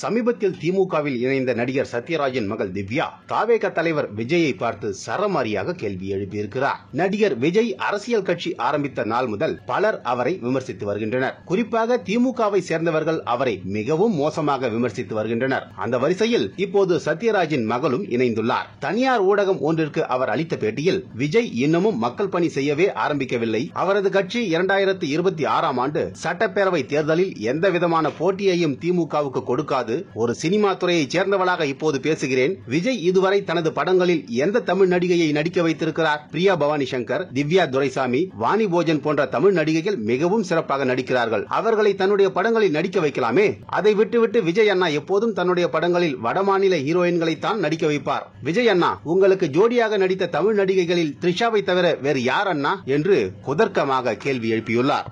சமீபத்தில் திமுகவில் இணைந்த நடிகர் சத்யராஜின் மகள் திவ்யா தாவேக தலைவர் விஜயை பார்த்து சரமாரியாக கேள்வி எழுப்பியிருக்கிறார். நடிகர் விஜய் அரசியல் கட்சி ஆரம்பித்த நாள் முதல் பலர் அவரை விமர்சித்து வருகின்றனர். குறிப்பாக திமுகவை சேர்ந்தவர்கள் அவரை மிகவும் மோசமாக விமர்சித்து வருகின்றனர். அந்த வரிசையில் இப்போது சத்யராஜின் மகளும் இணைந்துள்ளார். தனியார் ஊடகம் ஒன்றிற்கு அவர் அளித்த பேட்டியில் விஜய் இன்னமும் மக்கள் பணி செய்யவே ஆரம்பிக்கவில்லை. அவரது கட்சி 2026ஆம் ஆண்டு சட்டப்பேரவை தேர்தலில் எந்தவிதமான போட்டியையும் திமுகவுக்கு கொடுக்க ஒரு சினிமா துறையை சேர்ந்தவளாக இப்போது பேசுகிறேன். விஜய் இதுவரை தனது படங்களில் எந்த தமிழ் நடிகையை நடிக்க வைத்திருக்கிறார்? பிரியா பவானி சங்கர், திவ்யா துரைசாமி, வாணி போஜன் போன்ற தமிழ் நடிகைகள் மிகவும் சிறப்பாக நடிக்கிறார்கள். அவர்களை தன்னுடைய படங்களில் நடிக்க வைக்கலாமே. அதை விட்டுவிட்டு விஜய் அண்ணா எப்போதும் தன்னுடைய படங்களில் வடமாநில ஹீரோயின்களை தான் நடிக்க வைப்பார். விஜய் அண்ணா, உங்களுக்கு ஜோடியாக நடித்த தமிழ் நடிகைகளில் த்ரிஷாவை தவிர வேறு யார் அண்ணா என்று குதர்க்கமாக கேள்வி எழுப்பியுள்ளார்.